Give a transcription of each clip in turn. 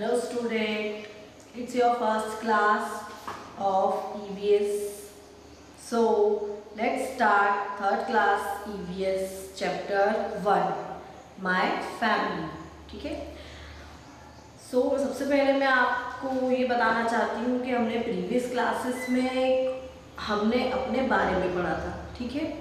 Hello student, it's your first class of EVS. So let's start third class EVS chapter 1 My family. ठीक है. So सबसे पहले मैं आपको ये बताना चाहती हूँ कि हमने प्रीवियस क्लासेस में हमने अपने बारे में पढ़ा था, ठीक है,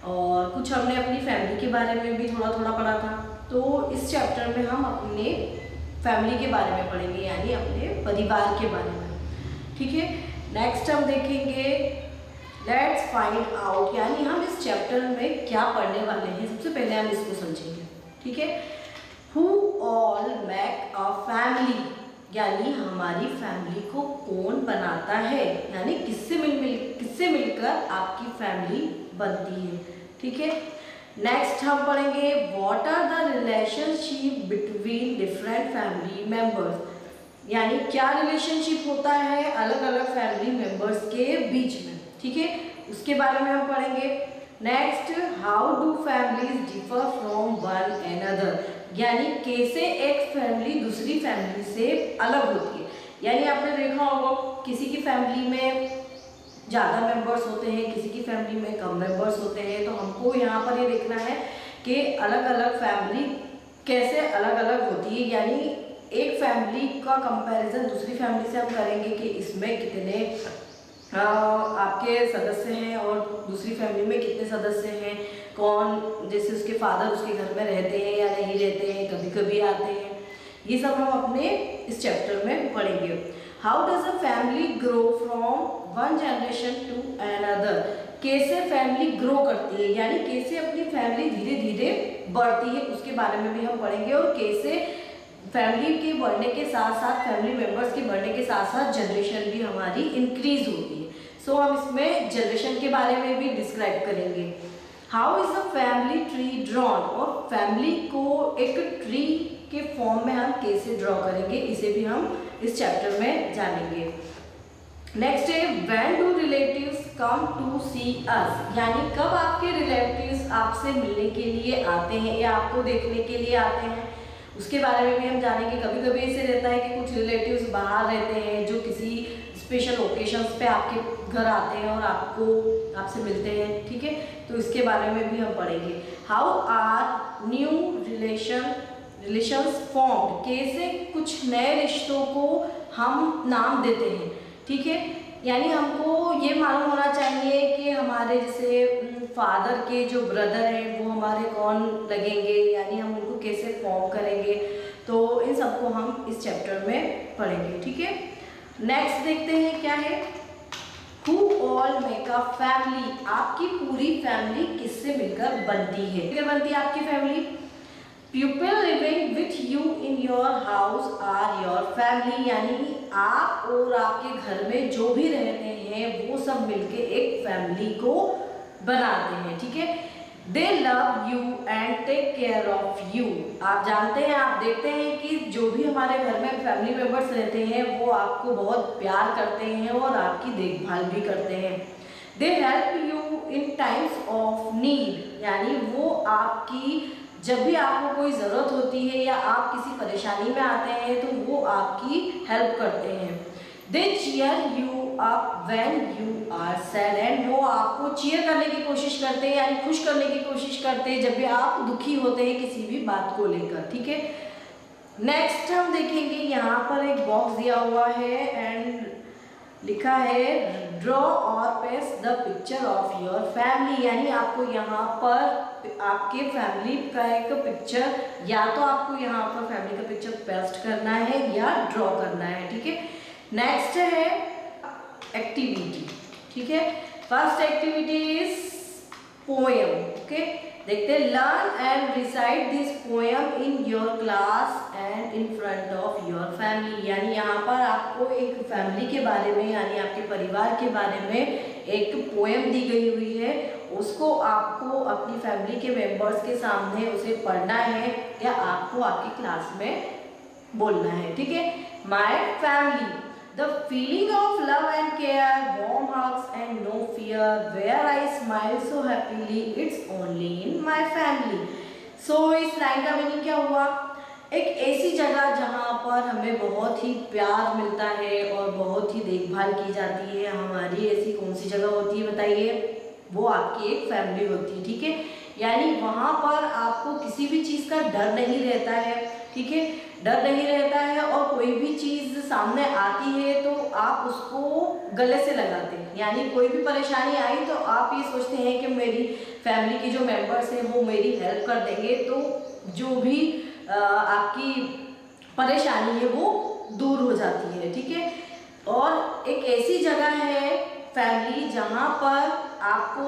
और कुछ हमने अपनी फैमिली के बारे में भी थोड़ा थोड़ा पढ़ा था. तो इस चैप्टर में हम अपने फैमिली के बारे में पढ़ेंगे, यानी अपने परिवार के बारे में, ठीक है. नेक्स्ट हम देखेंगे लेट्स फाइंड आउट, यानी हम इस चैप्टर में क्या पढ़ने वाले हैं. सबसे पहले हम इसको समझेंगे, ठीक है. Who all make a family, यानी हमारी फैमिली को कौन बनाता है, यानी किससे मिलकर आपकी फैमिली बनती है, ठीक है. नेक्स्ट हम पढ़ेंगे what are the relationship between different family members, यानी क्या रिलेशनशिप होता है अलग अलग फैमिली मेंबर्स के बीच में, ठीक है, उसके बारे में हम पढ़ेंगे. Next how do families differ from one another, यानी कैसे एक फैमिली दूसरी फैमिली से अलग होती है. यानी आपने देखा होगा किसी की फैमिली में ज़्यादा मेंबर्स होते हैं, किसी की फैमिली में कम मेंबर्स होते हैं. तो हमको यहाँ पर ये देखना है कि अलग अलग फैमिली कैसे अलग अलग होती है, यानी एक फैमिली का कंपैरिजन दूसरी फैमिली से हम करेंगे कि इसमें कितने आपके सदस्य हैं और दूसरी फैमिली में कितने सदस्य हैं, कौन जैसे उसके फादर उसके घर में रहते हैं या नहीं रहते हैं, कभी कभी आते हैं. ये सब हम अपने इस चैप्टर में पढ़ेंगे. How does a family grow from one generation to another, कैसे फैमिली ग्रो करती है, यानी कैसे अपनी फैमिली धीरे धीरे बढ़ती है, उसके बारे में भी हम पढ़ेंगे. और कैसे फैमिली के बढ़ने के साथ साथ फैमिली मेंबर्स के बढ़ने के साथ साथ जनरेशन भी हमारी इंक्रीज होती है. सो हम इसमें जनरेशन के बारे में भी डिस्क्राइब करेंगे. How is a family tree drawn, और फैमिली को एक ट्री के फॉर्म में हम कैसे ड्रॉ करेंगे, इसे भी हम इस चैप्टर में जानेंगे. नेक्स्ट है when do relatives come to see us, यानी कब आपके रिलेटिव्स आपसे मिलने के लिए आते हैं या आपको देखने के लिए आते हैं, उसके बारे में भी हम जानेंगे. कभी कभी ऐसे रहता है कि कुछ रिलेटिव्स बाहर रहते हैं जो किसी स्पेशल ओकेशंस पे आपके घर आते हैं और आपसे मिलते हैं, ठीक है, तो इसके बारे में भी हम पढ़ेंगे. How are new relations formed, कैसे कुछ नए रिश्तों को हम नाम देते हैं, ठीक है. यानी हमको ये मालूम होना चाहिए कि हमारे जैसे फादर के जो ब्रदर हैं वो हमारे कौन लगेंगे, यानी हम उनको कैसे फॉर्म करेंगे. तो इन सबको हम इस चैप्टर में पढ़ेंगे, ठीक है. नेक्स्ट देखते हैं क्या है. Who all make a family, आपकी पूरी फैमिली किससे मिलकर बनती है, किससे बनती है आपकी family. People living with you in your house are your family, यानी आप और आपके घर में जो भी रहते हैं वो सब मिलके एक फैमिली को बनाते हैं, ठीक है. They love you and take care of you, आप जानते हैं, आप देखते हैं कि जो भी हमारे घर में फैमिली मेंबर्स रहते हैं वो आपको बहुत प्यार करते हैं और आपकी देखभाल भी करते हैं. They help you in times of need, यानी वो आपकी जब भी आपको कोई ज़रूरत होती है या आप किसी परेशानी में आते हैं तो वो आपकी हेल्प करते हैं. They cheer you up when you are sad, and वो आपको चीयर करने की कोशिश करते हैं, यानी खुश करने की कोशिश करते हैं जब भी आप दुखी होते हैं किसी भी बात को लेकर, ठीक है. नेक्स्ट हम देखेंगे, यहाँ पर एक बॉक्स दिया हुआ है एंड लिखा है ड्रॉ और paste the picture of your family, यानी आपको यहाँ पर आपके फैमिली का एक पिक्चर, या तो आपको यहाँ पर फैमिली का पिक्चर पेस्ट करना है या ड्रॉ करना है, ठीक है. नेक्स्ट है एक्टिविटी, ठीक है. First activity is poem, okay. देखते हैं learn and recite this poem in your class and in front of your family, यानी यहाँ पर आपको एक फैमिली के बारे में यानी आपके परिवार के बारे में एक पोएम दी गई हुई है, उसको आपको अपनी फैमिली के मेंबर्स के सामने उसे पढ़ना है या आपको आपकी क्लास में बोलना है, ठीक है. My family, the feeling of love and care, warm hugs and no fear, where I smile so happily, it's only in my family. So इस लाइन का मीनिंग क्या हुआ एक ऐसी जगह जहाँ पर हमें बहुत ही प्यार मिलता है और बहुत ही देखभाल की जाती है, हमारी ऐसी कौन सी जगह होती है बताइए? वो आपकी एक फैमिली होती है, ठीक है। यानी वहाँ पर आपको किसी भी चीज़ का डर नहीं रहता है, ठीक है, डर नहीं रहता है, और कोई भी चीज़ सामने आती है तो आप उसको गले से लगाते हैं। यानी कोई भी परेशानी आई तो आप ये सोचते हैं कि मेरी फैमिली के जो मेंबर्स हैं वो मेरी हेल्प कर देंगे, तो जो भी आपकी परेशानी है वो दूर हो जाती है, ठीक है। और एक ऐसी जगह है फैमिली जहाँ पर आपको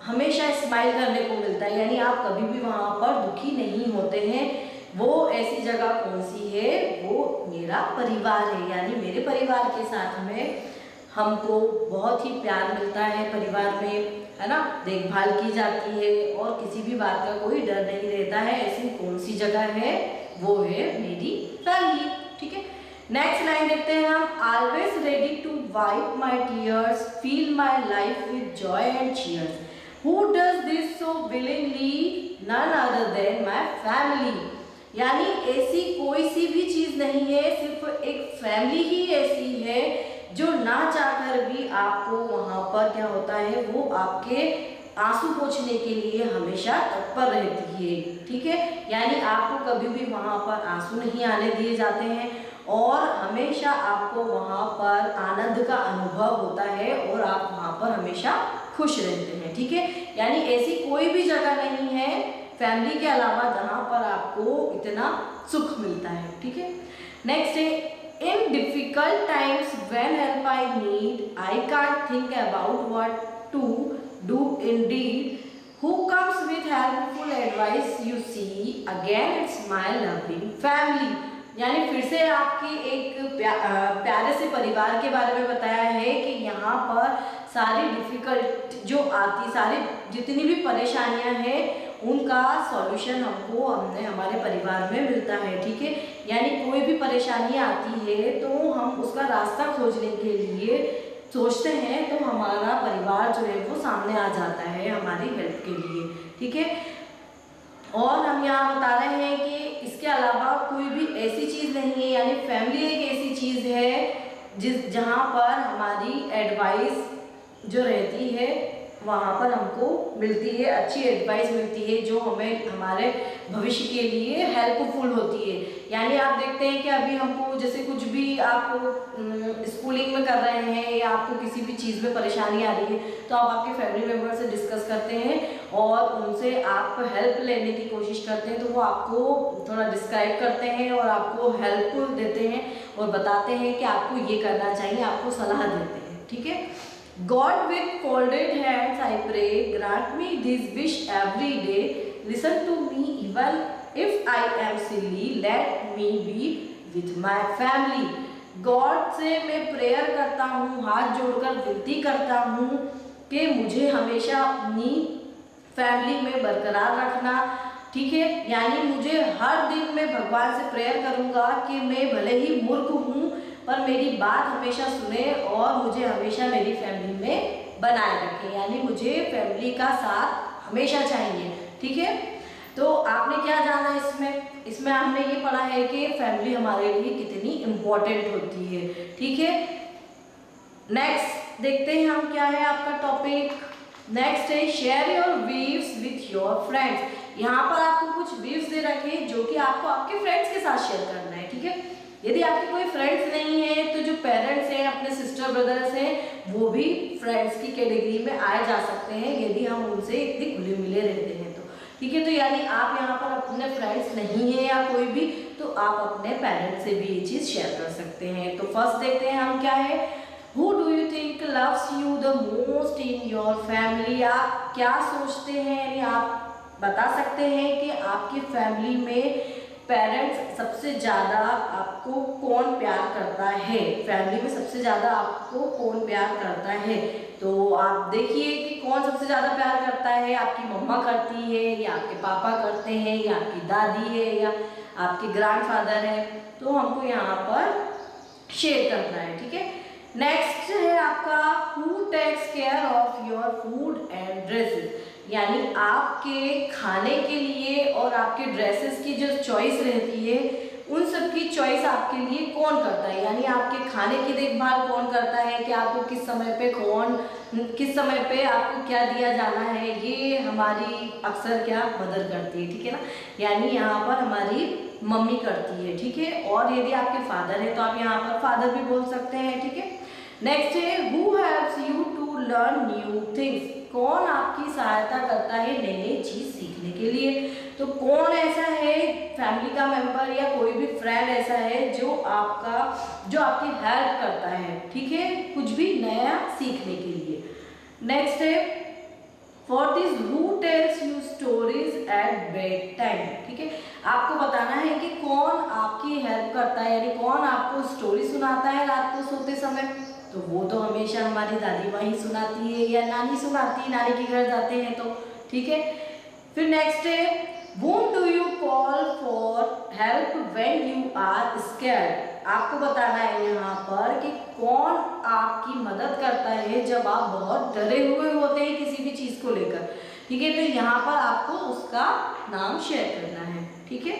हमेशा स्माइल करने को मिलता है, यानी आप कभी भी वहाँ पर दुखी नहीं होते हैं। वो ऐसी जगह कौन सी है? वो मेरा परिवार है। यानी मेरे परिवार के साथ में हमको बहुत ही प्यार मिलता है, परिवार में, है ना, देखभाल की जाती है और किसी भी बात का कोई डर नहीं रहता है। ऐसी कौन सी जगह है? वो है मेरी फैमिली, ठीक है। नेक्स्ट लाइन देखते हैं हम। Always ready to wipe my tears, feel my life with joy and cheers, who does this so willingly, none other than my family. यानी ऐसी कोई सी भी चीज़ नहीं है, सिर्फ एक फैमिली ही ऐसी है जो ना चाहकर भी आपको वहाँ पर क्या होता है, वो आपके आंसू पोंछने के लिए हमेशा तत्पर रहती है, ठीक है। यानी आपको कभी भी वहाँ पर आंसू नहीं आने दिए जाते हैं और हमेशा आपको वहाँ पर आनंद का अनुभव होता है और आप वहाँ पर हमेशा खुश रहते हैं, ठीक है। यानी ऐसी कोई भी जगह नहीं है फैमिली के अलावा जहाँ पर आपको इतना सुख मिलता है, ठीक है। नेक्स्ट है, in difficult times when help I need, I can't think about what to do indeed, who comes with helpful advice you see, again it's my loving family. यानी फिर से आपकी एक प्यारे से परिवार के बारे में बताया है कि यहाँ पर सारी डिफिकल्ट जो आती, सारी जितनी भी परेशानियाँ हैं उनका सॉल्यूशन हमको हमारे परिवार में मिलता है, ठीक है। यानी कोई भी परेशानी आती है तो हम उसका रास्ता खोजने के लिए सोचते हैं तो हमारा परिवार जो है वो सामने आ जाता है हमारी हेल्प के लिए, ठीक है। और हम यहाँ बता रहे हैं कि इसके अलावा कोई भी ऐसी चीज़ नहीं है, यानी फैमिली एक ऐसी चीज़ है जहाँ पर हमारी एडवाइस जो रहती है वहाँ पर हमको मिलती है, अच्छी एडवाइस मिलती है जो हमें हमारे भविष्य के लिए हेल्पफुल होती है। यानी आप देखते हैं कि अभी हमको जैसे कुछ भी आप स्कूलिंग में कर रहे हैं या आपको किसी भी चीज़ में परेशानी आ रही है तो आप आपके फैमिली मेम्बर से डिस्कस करते हैं और उनसे आप हेल्प लेने की कोशिश करते हैं, तो वो आपको थोड़ा डिस्क्राइब करते हैं और आपको हेल्प देते हैं और बताते हैं कि आपको ये करना चाहिए, आपको सलाह देते हैं, ठीक है। God with folded hands I pray, grant me this wish every day, listen to me even if I am silly, let me be with my family। God से मैं प्रेयर करता हूँ, हाथ जोड़कर विनती करता हूँ कि मुझे हमेशा अपनी फैमिली में बरकरार रखना, ठीक है। यानी मुझे हर दिन मैं भगवान से प्रेयर करूँगा कि मैं भले ही मूर्ख हूँ पर मेरी बात हमेशा सुने और मुझे हमेशा मेरी फैमिली में बनाए रखें। यानी मुझे फैमिली का साथ हमेशा चाहिए, ठीक है। तो आपने क्या जाना इसमें हमने ये पढ़ा है कि फैमिली हमारे लिए कितनी इम्पोर्टेंट होती है, ठीक है। नेक्स्ट देखते हैं हम क्या है आपका टॉपिक। नेक्स्ट है share your views with your friends. यहाँ पर आपको कुछ व्यूज दे रखे जो कि आपको आपके फ्रेंड्स के साथ शेयर करना है, ठीक है। यदि आपके कोई फ्रेंड्स नहीं है तो जो पेरेंट्स हैं, अपने सिस्टर ब्रदर्स हैं, वो भी फ्रेंड्स की कैटेगरी में आए जा सकते हैं यदि हम उनसे इतने घुले मिले रहते हैं तो, ठीक है। तो यानी आप यहाँ पर अपने फ्रेंड्स नहीं है या कोई भी, तो आप अपने पेरेंट्स से भी ये चीज़ शेयर कर सकते हैं। तो फर्स्ट देखते हैं हम क्या है। Who do you think loves you the most in your family? आप क्या सोचते हैं, यानी आप बता सकते हैं कि आपकी फैमिली में पेरेंट्स सबसे ज़्यादा आपको कौन प्यार करता है, फैमिली में सबसे ज़्यादा आपको कौन प्यार करता है। तो आप देखिए कि कौन सबसे ज़्यादा प्यार करता है, आपकी मम्मा करती है या आपके पापा करते हैं या आपकी दादी है या आपके ग्रैंडफादर है, तो हमको यहाँ पर शेयर करना है, ठीक है। नेक्स्ट है आपका who takes care of your food and dresses. यानी आपके खाने के लिए और आपके ड्रेसेस की जो चॉइस रहती है उन सब की चॉइस आपके लिए कौन करता है, यानी आपके खाने की देखभाल कौन करता है कि आपको किस समय पे आपको क्या दिया जाना है, ये हमारी अक्सर क्या मदर करती है, ठीक है ना, यानी यहाँ पर हमारी मम्मी करती है, ठीक है। और यदि आपके फादर है तो आप यहाँ पर फादर भी बोल सकते हैं, ठीक है। नेक्स्ट है who helps you to learn new things, कौन आपकी सहायता करता है नई नई चीज सीखने के लिए। तो कौन ऐसा है फैमिली का मेंबर या कोई भी फ्रेंड ऐसा है जो आपकी हेल्प करता है, ठीक है, कुछ भी नया सीखने के लिए। नेक्स्ट है fourth is who tells you stories at bed time, ठीक है, आपको बताना है कि कौन आपकी हेल्प करता है, यानी कौन आपको स्टोरी सुनाता है रात को सोते समय। तो वो तो हमेशा हमारी दादी माँ ही सुनाती है या नानी सुनाती है, नानी के घर जाते हैं तो, ठीक है। फिर नेक्स्ट है whom do you call for help when you are scared, आपको बताना है यहाँ पर कि कौन आपकी मदद करता है जब आप बहुत डरे हुए होते हैं किसी भी चीज को लेकर, ठीक है। तो यहाँ पर आपको उसका नाम शेयर करना है, ठीक है।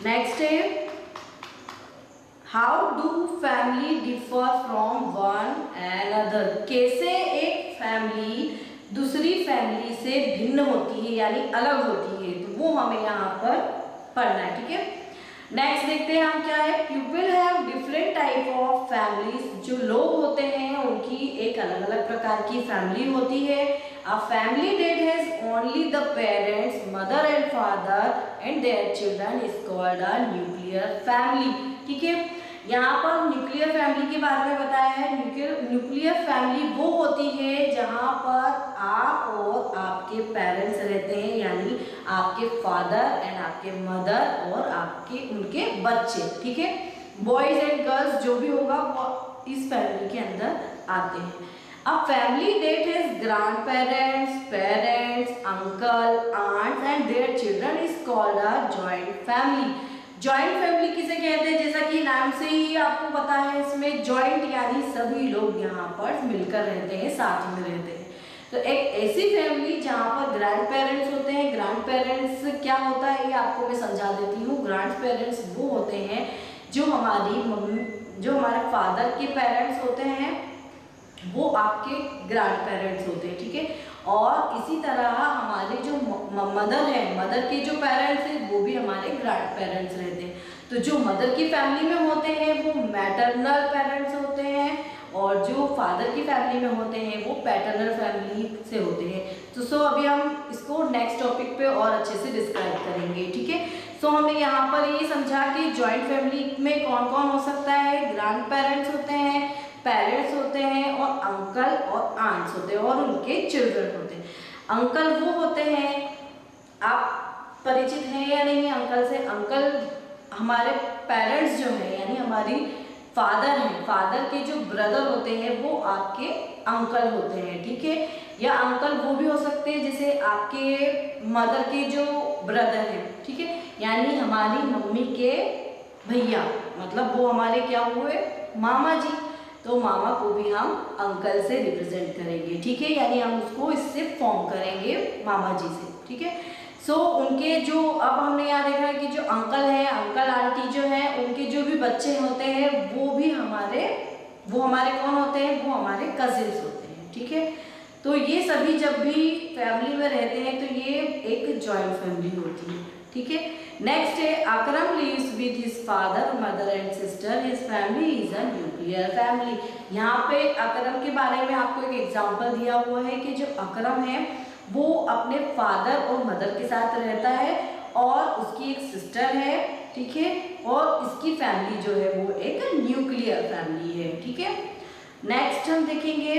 नेक्स्ट है how do family differ from one and other, कैसे एक फैमिली दूसरी फैमिली से भिन्न होती है यानी अलग होती है, तो वो हमें यहाँ पर पढ़ना है, ठीक है। नेक्स्ट देखते हैं हम क्या है, people have different type of families, जो लोग होते हैं उनकी एक अलग अलग प्रकार की फैमिली होती है। A family that has only the parents mother and father and their children is called a nuclear family, ठीक है। यहाँ पर न्यूक्लियर फैमिली के बारे में बताया है। न्यूक्लियर फैमिली वो होती है जहाँ पर आप और आपके पेरेंट्स रहते हैं, यानी आपके फादर एंड आपके मदर और आपके उनके बच्चे, ठीक है। बॉयज एंड गर्ल्स जो भी होगा वो इस फैमिली के अंदर आते हैं। अब family that has grandparents, parents, uncles, aunts and their children is called a joint family. Joint family किसे कहते हैं, जैसा कि नाम से ही आपको पता है, इसमें जॉइंट यानी सभी लोग यहाँ पर मिलकर रहते हैं, साथ में रहते हैं। तो एक ऐसी फैमिली जहाँ पर ग्रैंड पेरेंट्स होते हैं। ग्रैंड पेरेंट्स क्या होता है ये आपको मैं समझा देती हूँ। ग्रैंड पेरेंट्स वो होते हैं जो हमारे फादर के पेरेंट्स होते हैं, वो आपके ग्रैंड पेरेंट्स होते हैं, ठीक है। और इसी तरह हमारे जो मदर है, मदर के जो पेरेंट्स हैं वो भी हमारे ग्रैंड पेरेंट्स रहते हैं। तो जो मदर की फैमिली में होते हैं वो मैटरनल पेरेंट्स होते हैं, और जो फादर की फैमिली में होते हैं वो पैटर्नल फैमिली से होते हैं। तो सो अभी हम इसको नेक्स्ट टॉपिक पे और अच्छे से डिस्क्राइब करेंगे, ठीक है। सो हमने यहाँ पर ये समझा कि जॉइंट फैमिली में कौन कौन हो सकता है, ग्रैंड पेरेंट्स होते हैं, पेरेंट्स होते हैं, और अंकल और आंट्स होते हैं, और उनके चिल्ड्रन होते हैं। अंकल वो होते हैं, आप परिचित हैं या नहीं अंकल से। अंकल हमारे पेरेंट्स जो हैं यानी हमारी फादर हैं, फादर के जो ब्रदर होते हैं वो आपके अंकल होते हैं, ठीक है। या अंकल वो भी हो सकते हैं जैसे आपके मदर के जो ब्रदर हैं, ठीक है, यानी हमारी मम्मी के भैया, मतलब वो हमारे क्या हुए, मामा जी। तो मामा को भी हम अंकल से रिप्रेजेंट करेंगे, ठीक है, यानी हम उसको इससे फॉर्म करेंगे मामा जी से, ठीक है। सो उनके जो अब हमने यहाँ देखा है कि जो अंकल हैं, अंकल आंटी जो हैं, उनके जो भी बच्चे होते हैं वो हमारे कौन होते हैं, वो हमारे कजिन्स होते हैं, ठीक है। तो ये सभी जब भी फैमिली में रहते हैं तो ये एक जॉइंट फैमिली होती है, ठीक है। नेक्स्ट है Akram lives with his father, mother and sister, his family is a nuclear family. यहाँ पे अकरम के बारे में आपको एक एग्जांपल दिया हुआ है कि जो अकरम है वो अपने फादर और मदर के साथ रहता है, और उसकी एक सिस्टर है, ठीक है, और इसकी फैमिली जो है वो एक न्यूक्लियर फैमिली है, ठीक है। नेक्स्ट हम देखेंगे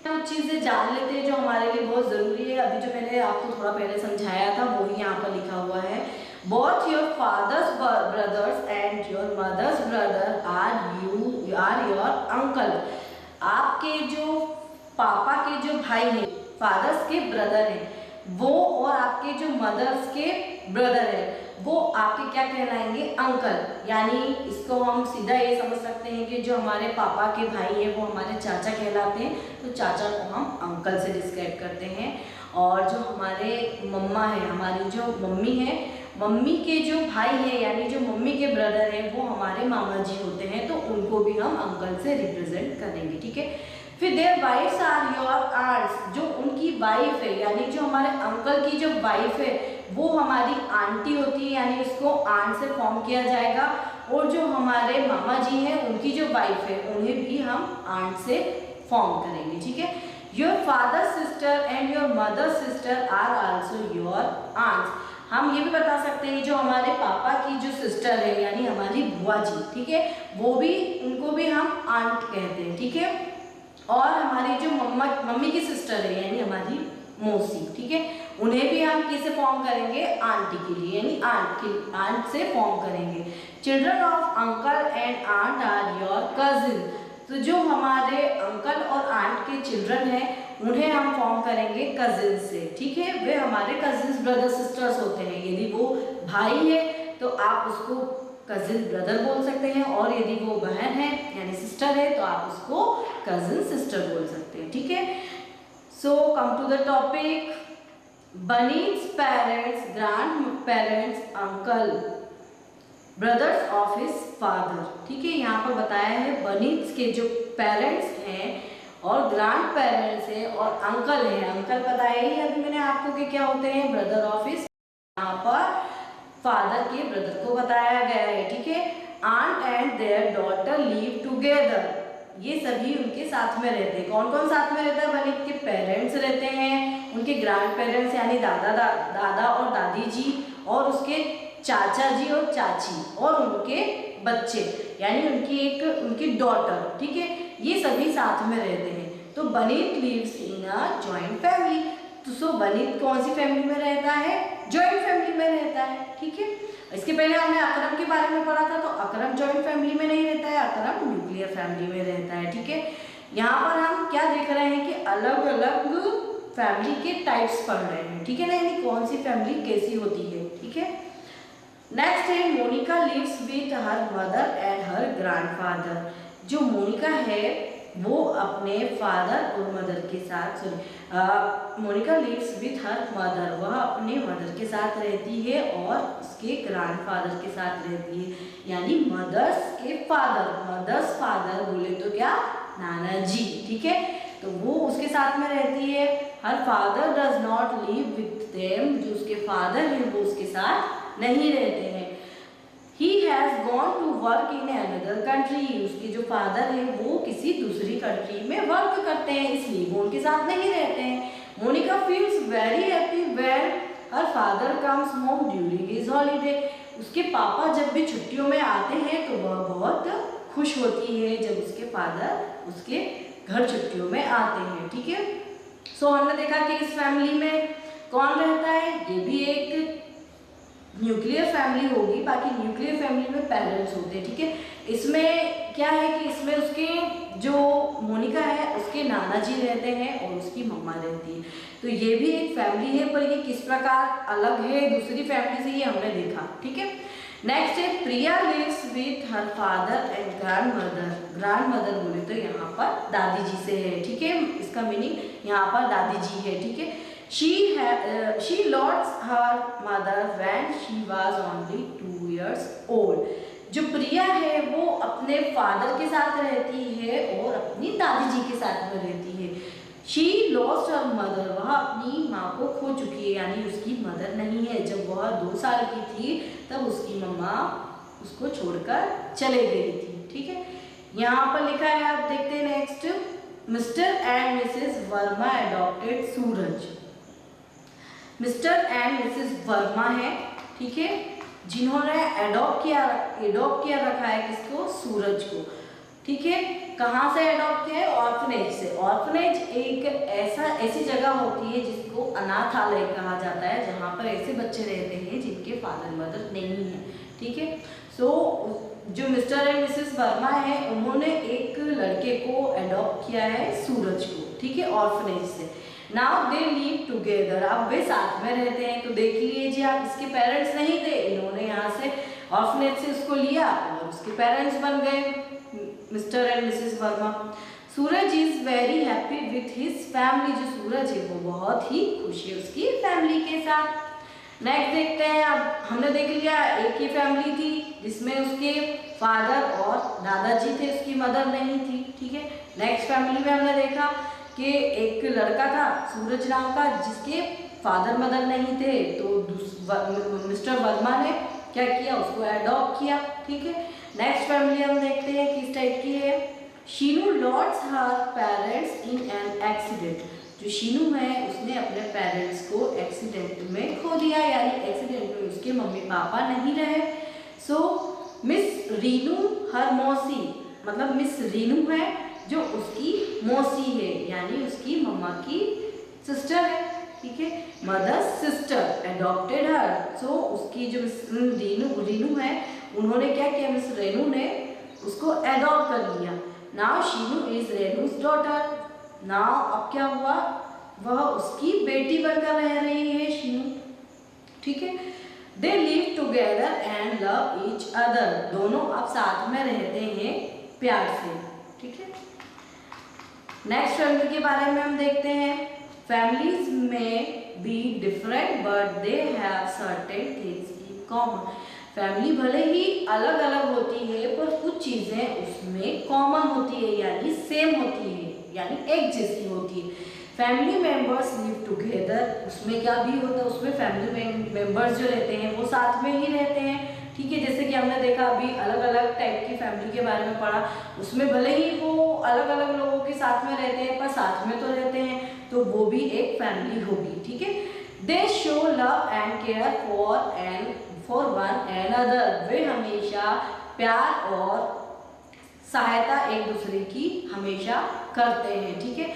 कुछ चीजें जान लेते हैं जो हमारे लिए बहुत जरूरी है। अभी जो मैंने आपको थोड़ा पहले समझाया था वो ही यहाँ पर लिखा हुआ है। Both your father's brothers and your mother's brother are your uncle. आपके जो पापा के जो भाई हैं, फादर्स के ब्रदर हैं, वो और आपके जो मदर्स के ब्रदर हैं वो आपके क्या कहलाएंगे, अंकल। यानी इसको हम सीधा ये समझ सकते हैं कि जो हमारे पापा के भाई हैं वो हमारे चाचा कहलाते हैं, तो चाचा को हम अंकल से डिस्क्राइब करते हैं। और जो हमारे मम्मा है, हमारी जो मम्मी है, मम्मी के जो भाई है यानी जो मम्मी के ब्रदर हैं वो हमारे मामा जी होते हैं, तो उनको भी हम अंकल से रिप्रेजेंट करेंगे। ठीक है, फिर their wifes are your aunts, जो उनकी वाइफ है यानी जो हमारे अंकल की जो वाइफ है वो हमारी आंटी होती है, यानी उसको आंट से फॉर्म किया जाएगा। और जो हमारे मामा जी हैं उनकी जो वाइफ है उन्हें भी हम आंट से फॉर्म करेंगे। ठीक है, your father sister and your mother sister are also your aunts. हम ये भी बता सकते हैं जो हमारे पापा की जो सिस्टर है यानी हमारी बुआ जी, ठीक है, वो भी, उनको भी हम आंट कहते हैं। ठीक है, और हमारी जो मम्मी की सिस्टर है यानी हमारी मौसी, ठीक है, उन्हें भी हम किसे फॉर्म करेंगे, आंटी के लिए, यानी आंट से फॉर्म करेंगे। Children of uncle and aunt are your cousin, तो जो हमारे अंकल और आंट के चिल्ड्रन हैं उन्हें हम फॉर्म करेंगे कजिन से। ठीक है, वे हमारे कजिन्स ब्रदर सिस्टर्स होते हैं। यदि वो भाई है तो आप उसको कजिन ब्रदर बोल सकते हैं, और यदि वो बहन है यानी सिस्टर है तो आप उसको कजिन सिस्टर बोल सकते हैं। ठीक है, so come to the topic, Baneet's parents, grandparents, uncle, brothers of his father. ठीक है, यहाँ पर बताया है बनीज के जो पेरेंट्स हैं और ग्रैंड पेरेंट्स हैं और अंकल हैं। अंकल बताया ही अभी मैंने आपको कि क्या होते हैं, ब्रदर ऑफ हिज, यहाँ पर फादर के ब्रदर को बताया गया है। ठीक है, aunt and their daughter live together, ये सभी उनके साथ में रहते हैं। कौन कौन साथ में रहता है, बनीज के पेरेंट्स रहते हैं, उनके ग्रैंड पेरेंट्स यानी दादा और दादी जी, और उसके चाचा जी और चाची, और उनके बच्चे यानी उनकी डॉटर। ठीक है, ये सभी साथ में रहते हैं। तो Baneet lives in a joint family, तो सो बनीत कौन सी फैमिली में रहता है, जॉइंट फैमिली में रहता है। ठीक है, इसके पहले हमने अकरम के बारे में पढ़ा था, तो अकरम जॉइंट फैमिली में नहीं रहता है, अकरम न्यूक्लियर फैमिली में रहता है। ठीक है, यहाँ पर हम क्या देख रहे हैं कि अलग अलग फैमिली के टाइप्स पढ़ रहे हैं। ठीक है ना, यानी कौन सी फैमिली कैसी होती है। ठीक है, नेक्स्ट है Monica lives with her mother and her grandfather. जो मोनिका है वो अपने फादर और मदर के साथ, Monica lives with her mother, वह अपने मदर के साथ रहती है और उसके ग्रैंडफादर के साथ रहती है, यानी मदर्स के फादर, मदर्स फादर बोले तो क्या, नाना जी। ठीक है, तो वो उसके साथ में रहती है। Her father does not live with them, जो उसके फादर हैं वो उसके साथ नहीं रहते हैं। He has gone to work in another country, उसके जो फादर हैं वो किसी दूसरी कंट्री में वर्क करते हैं, इसलिए वो उनके साथ नहीं रहते हैं। Monica feels very happy when her father comes home during his holiday, उसके पापा जब भी छुट्टियों में आते हैं तो वह बहुत खुश होती है जब उसके फादर उसके घर छुट्टियों में आते हैं। ठीक है, सो हमने देखा कि इस फैमिली में कौन रहता है, ये भी एक न्यूक्लियर फैमिली होगी, बाकी न्यूक्लियर फैमिली में पेरेंट्स होते हैं। ठीक है, इसमें क्या है कि इसमें उसके जो मोनिका है उसके नाना जी रहते हैं और उसकी मम्मा रहती है, तो ये भी एक फैमिली है, पर ये किस प्रकार अलग है दूसरी फैमिली से ये हमने देखा। ठीक है, नेक्स्ट है Priya lives with her father and grandmother. Grandmother बोले तो यहाँ पर दादी जी से है। ठीक है, इसका मीनिंग यहाँ पर दादी जी है। ठीक है, she lost her mother when she was only 2 years old. जो प्रिया है वो अपने फादर के साथ रहती है और अपनी दादी जी के साथ में रहती है। She lost her mother, वह अपनी माँ को खो चुकी है, यानी उसकी मदर नहीं है। जब वह 2 साल की थी तब उसकी मम्मा उसको छोड़कर चले गई थी। ठीक है, यहाँ पर लिखा है, आप देखते हैं next, mister and Mrs Verma adopted Suraj. Mister and Mrs Verma है, ठीक है, जिन्होंने एडॉप्ट किया रखा है किसको, सूरज को। ठीक है, कहाँ से एडॉप्ट किया है, ऑर्फनेज से। ऑर्फनेज एक ऐसी जगह होती है जिसको अनाथालय कहा जाता है, जहाँ पर ऐसे बच्चे रहते हैं जिनके फादर मदर नहीं है। ठीक है, सो जो मिस्टर एंड मिसेस वर्मा है उन्होंने एक लड़के को एडॉप्ट किया है, सूरज को। ठीक है, ऑर्फनेज से। नाउ दे लिव टुगेदर, अब वे साथ में रहते हैं। तो देख लीजिए आप, इसके पेरेंट्स नहीं थे, इन्होंने यहाँ से ऑर्फनेज से उसको लिया और उसके पेरेंट्स बन गए mister and Mrs Verma. Suraj is very happy with his family. जो सूरज है वो बहुत ही खुश है उसकी फैमिली के साथ। नेक्स्ट देखते हैं। अब हमने देख लिया एक ही फैमिली थी जिसमें उसके फादर और दादाजी थे, उसकी मदर नहीं थी। ठीक है। नेक्स्ट फैमिली में हमने देखा कि एक लड़का था सूरज नाम का जिसके फादर मदर नहीं थे, तो मिस्टर वर्मा ने क्या किया, उसको एडॉप्ट किया। ठीक है। नेक्स्ट फैमिली हम देखते हैं किस टाइप की है। Sheenu lost her parents in an accident. जो शीनू है उसने अपने पेरेंट्स को एक्सीडेंट में खो दिया, यानी एक्सीडेंट में उसके मम्मी पापा नहीं रहे। सो मिस रीनू हर मौसी, मतलब मिस रीनू है जो उसकी मौसी है, यानी उसकी मम्मा की सिस्टर है। ठीक है। मदर्स सिस्टर एडॉप्टेड हर। सो उसकी जो मिस रीनू है उन्होंने क्या किया, मिस रेनू ने उसको एडॉप्ट कर लिया। Now Sheenu is Renu's daughter. Now अब क्या हुआ, वह उसकी बेटी बनकर रह रही है शीनू। ठीक है। They live together and love each other. दोनों अब साथ में रहते हैं प्यार से। ठीक है। नेक्स्ट फैमिली के बारे में हम देखते हैं। फैमिलीज में be different but they have certain things in common. Family भले ही अलग अलग होती है पर कुछ चीजें उसमें कॉमन होती है, यानी सेम होती है, यानी एक जैसी होती है। Family members live together. उसमें क्या भी होता है, उसमें फैमिली मेंबर्स जो रहते हैं वो साथ में ही रहते हैं। ठीक है। जैसे कि हमने देखा अभी अलग अलग टाइप की फैमिली के बारे में पढ़ा, उसमें भले ही वो अलग अलग लोगों के साथ में रहते हैं पर साथ में तो रहते हैं, तो वो भी एक फैमिली होगी। ठीक है। They show love and care for one and other. वे हमेशा प्यार और सहायता एक दूसरे की हमेशा करते हैं। ठीक है।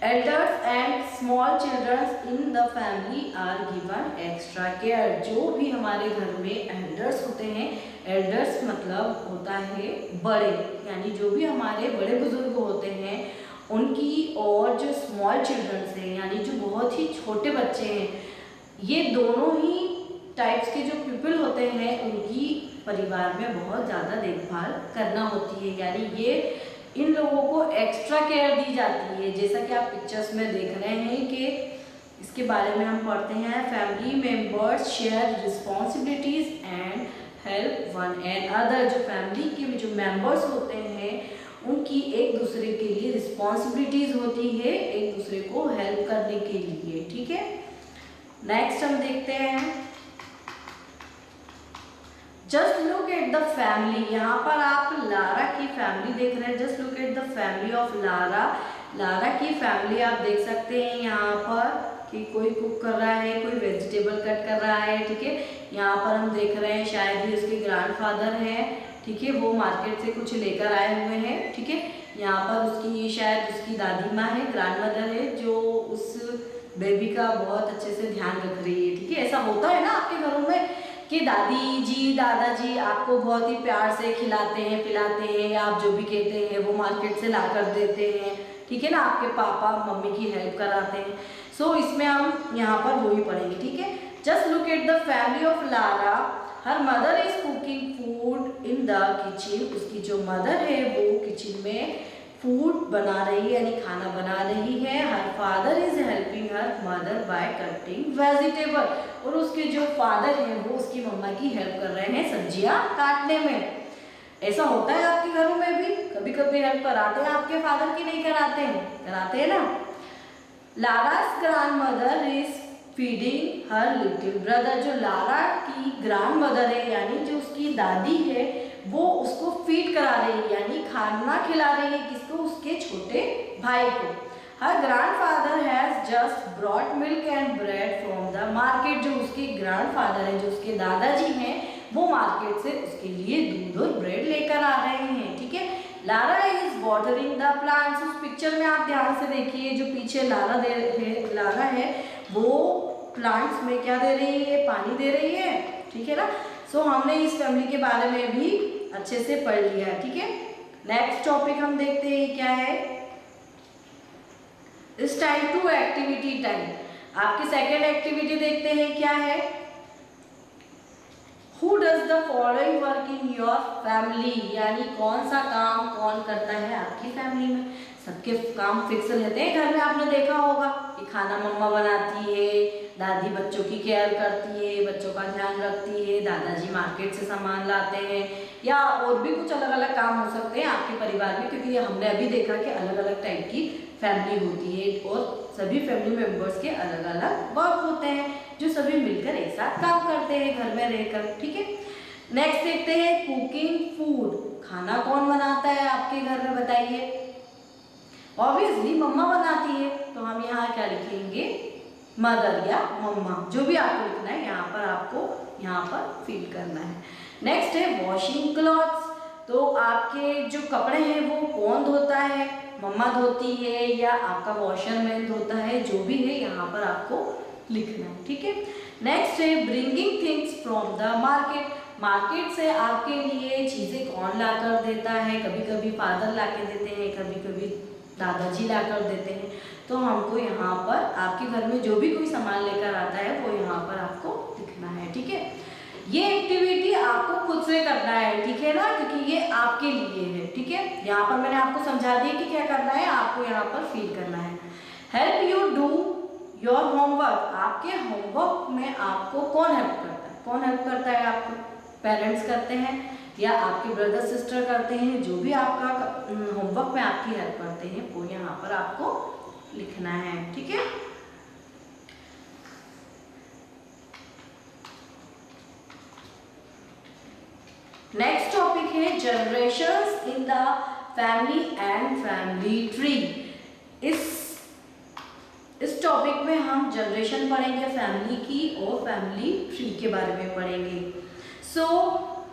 Elders and small childrens in the family are given extra care. जो भी हमारे घर में एल्डर्स होते हैं, एल्डर्स मतलब होता है बड़े, यानी जो भी हमारे बड़े बुजुर्ग होते हैं उनकी, और जो स्मॉल चिल्ड्रंस हैं यानी जो बहुत ही छोटे बच्चे हैं, ये दोनों ही टाइप्स के जो पीपल होते हैं उनकी परिवार में बहुत ज़्यादा देखभाल करना होती है, यानी ये इन लोगों को एक्स्ट्रा केयर दी जाती है। जैसा कि आप पिक्चर्स में देख रहे हैं कि इसके बारे में हम पढ़ते हैं। Family members share responsibilities and help one and other. जो फैमिली के जो मेंबर्स होते हैं उनकी एक दूसरे के लिए रिस्पॉन्सिबिलिटीज होती है, एक दूसरे को हेल्प करने के लिए। ठीक है। नेक्स्ट हम देखते हैं just look at the family. यहाँ पर आप लारा की फैमिली देख रहे हैं। Just look at the family of Lara. Lara की फैमिली आप देख सकते हैं यहाँ पर कि कोई कुक कर रहा है, कोई वेजिटेबल कट कर रहा है। ठीक है। यहाँ पर हम देख रहे हैं शायद ही उसके ग्रैंडफादर हैं। ठीक है। वो मार्केट से कुछ लेकर आए हुए हैं। ठीक है। यहाँ पर उसकी शायद उसकी दादी माँ है, ग्रैंड मदर है, जो उस बेबी का बहुत अच्छे से ध्यान रख रही है। ठीक है। ऐसा होता है ना आपके घरों में कि दादी जी दादाजी आपको बहुत ही प्यार से खिलाते हैं पिलाते हैं, या आप जो भी कहते हैं वो मार्केट से ला कर देते हैं। ठीक है ना। आपके पापा मम्मी की हेल्प कराते हैं। सो इसमें हम यहाँ पर वो ही पढ़ेंगे। ठीक है। Just look at the family of Lara. Her mother is cooking food in the kitchen. उसकी जो मदर है वो किचन में फूड बना रही है, यानी खाना बना रही है। Her father is helping her mother by cutting vegetable. और उसके जो फादर हैं वो उसकी मम्मा की हेल्प कर रहे हैं सब्जियां काटने में। ऐसा होता है आपके घरों में भी, कभी कभी हेल्प कराते हैं आपके फादर की, नहीं कराते हैं? कराते हैं ना। Lara's grandmother is feeding her little brother. जो लारा की ग्रैंड मदर है यानी जो उसकी दादी है वो उसको फीड करा रही है, यानी खाना खिला रही है। किसको? उसके छोटे भाई को। Her grandfather has just brought milk and bread from the market. जो उसके ग्रैंडफादर हैं, जो उसके दादाजी हैं, वो मार्केट से उसके लिए दूध और ब्रेड लेकर आ रहे हैं। ठीक है। Lara is watering the plants. उस पिक्चर में आप ध्यान से देखिए, जो पीछे लारा है वो प्लांट्स में क्या दे रही है? पानी दे रही है। ठीक है ना। सो हमने इस फैमिली के बारे में भी अच्छे से पढ़ लिया है। ठीक है। नेक्स्ट टॉपिक हम देखते हैं क्या है। इस टाइम टू एक्टिविटी टाइम। आपकी सेकेंड एक्टिविटी देखते हैं क्या है। Who does the following work in your family? यानी कौन सा काम कौन करता है आपकी फैमिली में। सबके काम फिक्स रहते हैं घर में, आपने देखा होगा कि खाना मम्मा बनाती है, दादी बच्चों की केयर करती है, बच्चों का ध्यान रखती है, दादाजी मार्केट से सामान लाते हैं, या और भी कुछ अलग अलग काम हो सकते हैं आपके परिवार में, क्योंकि हमने अभी देखा कि अलग अलग टाइप की फैमिली होती है और सभी फैमिली मेंबर्स के अलग अलग वर्क होते हैं जो सभी मिलकर एक साथ काम करते हैं घर में रहकर। ठीक है, नेक्स्ट देखते हैं कुकिंग फूड। खाना कौन बनाता है आपके घर में, बताइए। ऑब्वियसली मम्मा बनाती है, तो हम यहाँ क्या लिखेंगे, मदर या मम्मा, जो भी आपको लिखना है यहाँ पर आपको यहाँ पर फिल करना है। नेक्स्ट है वॉशिंग क्लॉथ्स। तो आपके जो कपड़े हैं वो कौन धोता है, मम्मा धोती है या आपका वॉशरमैन धोता है, जो भी है यहाँ पर आपको लिखना है। ठीक है, नेक्स्ट है bringing things from the market. Market से आपके लिए चीज़ें कौन ला कर देता है, कभी कभी फादर ला के देते हैं, कभी कभी दादाजी ला कर देते हैं। तो हमको यहाँ पर आपके घर में जो भी कोई सामान लेकर आता है वो यहाँ पर आपको लिखना है। ठीक है, ये एक्टिविटी आपको खुद से करना है, ठीक है ना, क्योंकि ये आपके लिए है। ठीक है, यहाँ पर मैंने आपको समझा दिया कि क्या करना है, आपको यहाँ पर फील करना है। Help you do your homework. आपके होमवर्क में आपको कौन हेल्प करता है, कौन हेल्प करता है आपको, पेरेंट्स करते हैं या आपके ब्रदर सिस्टर करते हैं, जो भी आपका होमवर्क में आपकी हेल्प करते हैं वो यहाँ पर आपको लिखना है। ठीक है, नेक्स्ट टॉपिक है generations in the family and family tree. इस टॉपिक में हम जनरेशन पढ़ेंगे फैमिली की और फैमिली ट्री के बारे में पढ़ेंगे। सो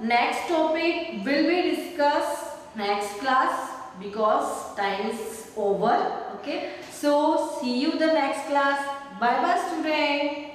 next topic will be discussed next class because time is over. Okay, so see you the next class. Bye bye student.